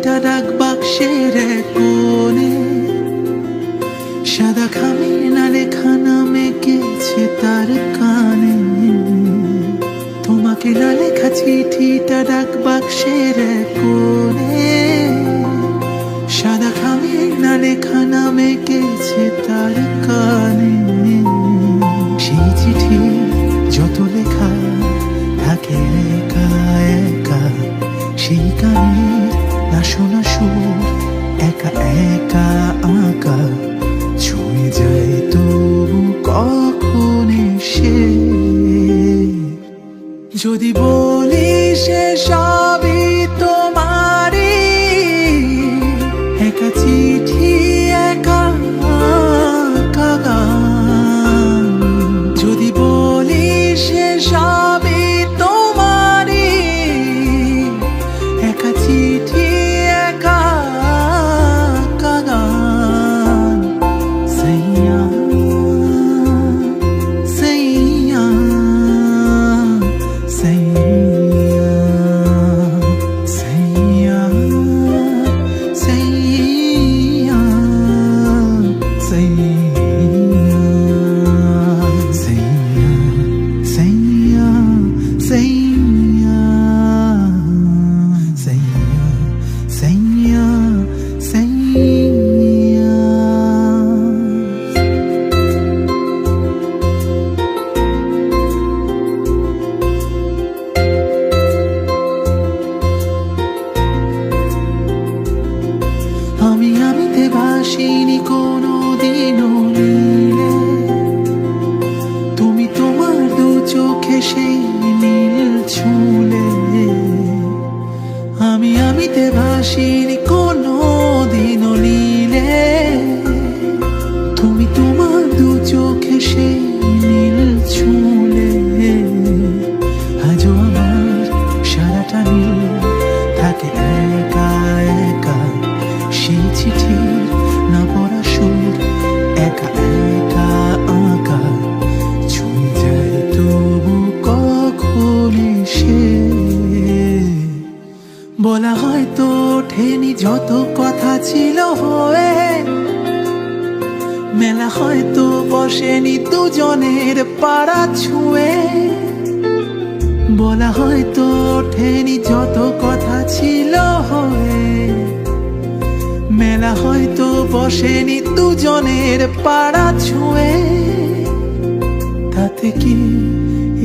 চিঠিটা ডাক বাক্সের এক কোণে, সাদা খামের না লেখা নাম এঁকেছে তার কানে। তোমাকে না লেখা চিঠিটা ডাক বাক্সের এক কোণে, সাদা খামের না লেখা নাম এঁকেছে তার কানে। সেই চিঠি যত লেখা থাকে একা একা, সেই গানের না শোনা সুর একা একা আঁকা, ছুঁয়ে যায় তবু কখন এসে। যদি বলি সে সবই তোমারই, একা চিঠি একা গান। যদি বলি সে সবই তোমারই, একা চিঠি একা গান। সাইয়া সাইয়া সাইয়া সাইয়া সাইয়া আমিতে ভাসিনি কোনো দিনও নীলে, তুমি তোমার দু চোখে সেই নীল ছুঁলে। আমিতে ভাসিনি কোনো দিনও নীলে, তুমি তোমার দু চোখে সেই নীল ছুঁলে। আজও আমার সারাটা নীল থাকে একা একা, সেই চিঠির না পড়া সুর একা একা আঁকা, ছুঁয়ে যায় তবু কখন এসে। বলা হয়তো ওঠেনি যত কথা ছিল হয়ে, মেলা হয়তো বসেনি দুজনের পাড়া ছুঁয়ে। বলা হয়তো ওঠেনি যত কথা ছিল হয়ে, মেলা হয়তো বসেনি দুজনের পাড়া ছুঁয়ে। তাতে কি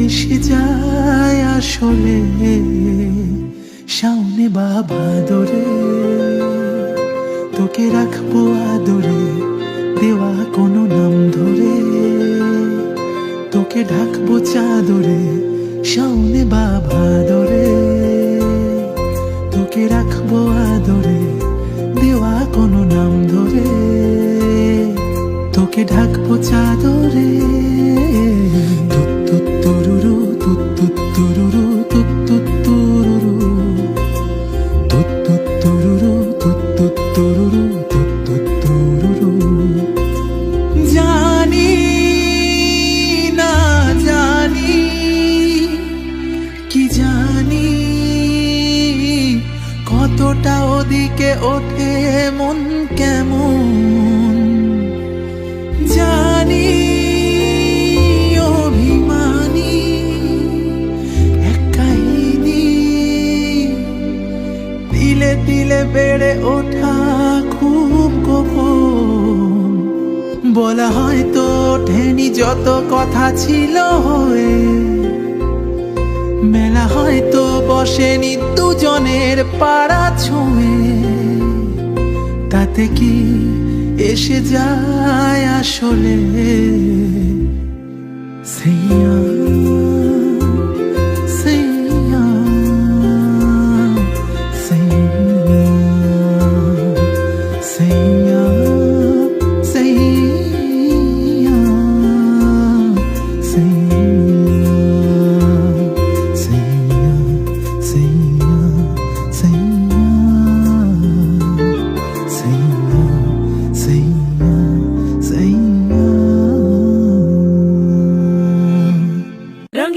এসে যায় আসলে সামনে বা ভাদরে, তোকে রাখবো আদরে দেওয়া কোনো নাম ধরে, তোকে ঢাকবো চাদরে সামনে বা ভাদরে, তোকে রাখবো আদরে দেওয়া কোনো নাম ধরে, তোকে ঢাকবো চাদরে। তুত্তুরুরু তুত্তুরুরু তুত্তুরুরু তুত্তুরুরু তুত্তুরুরু তুত্তুরুরু। জানি না জানি কি জানি, কতটা ওদিকে ওঠে মন কেমন। জানি অভিমানী এক কাহিনী, দিলে দিলে বেড়ে ওঠা খুব গোপন। বলা হয়তো ওঠেনি যত কথা ছিল হয়ে, মেলা হয়তো বসেনি দুজনের পাড়া ছুঁয়ে। তাতে কি এসে যায় আসলে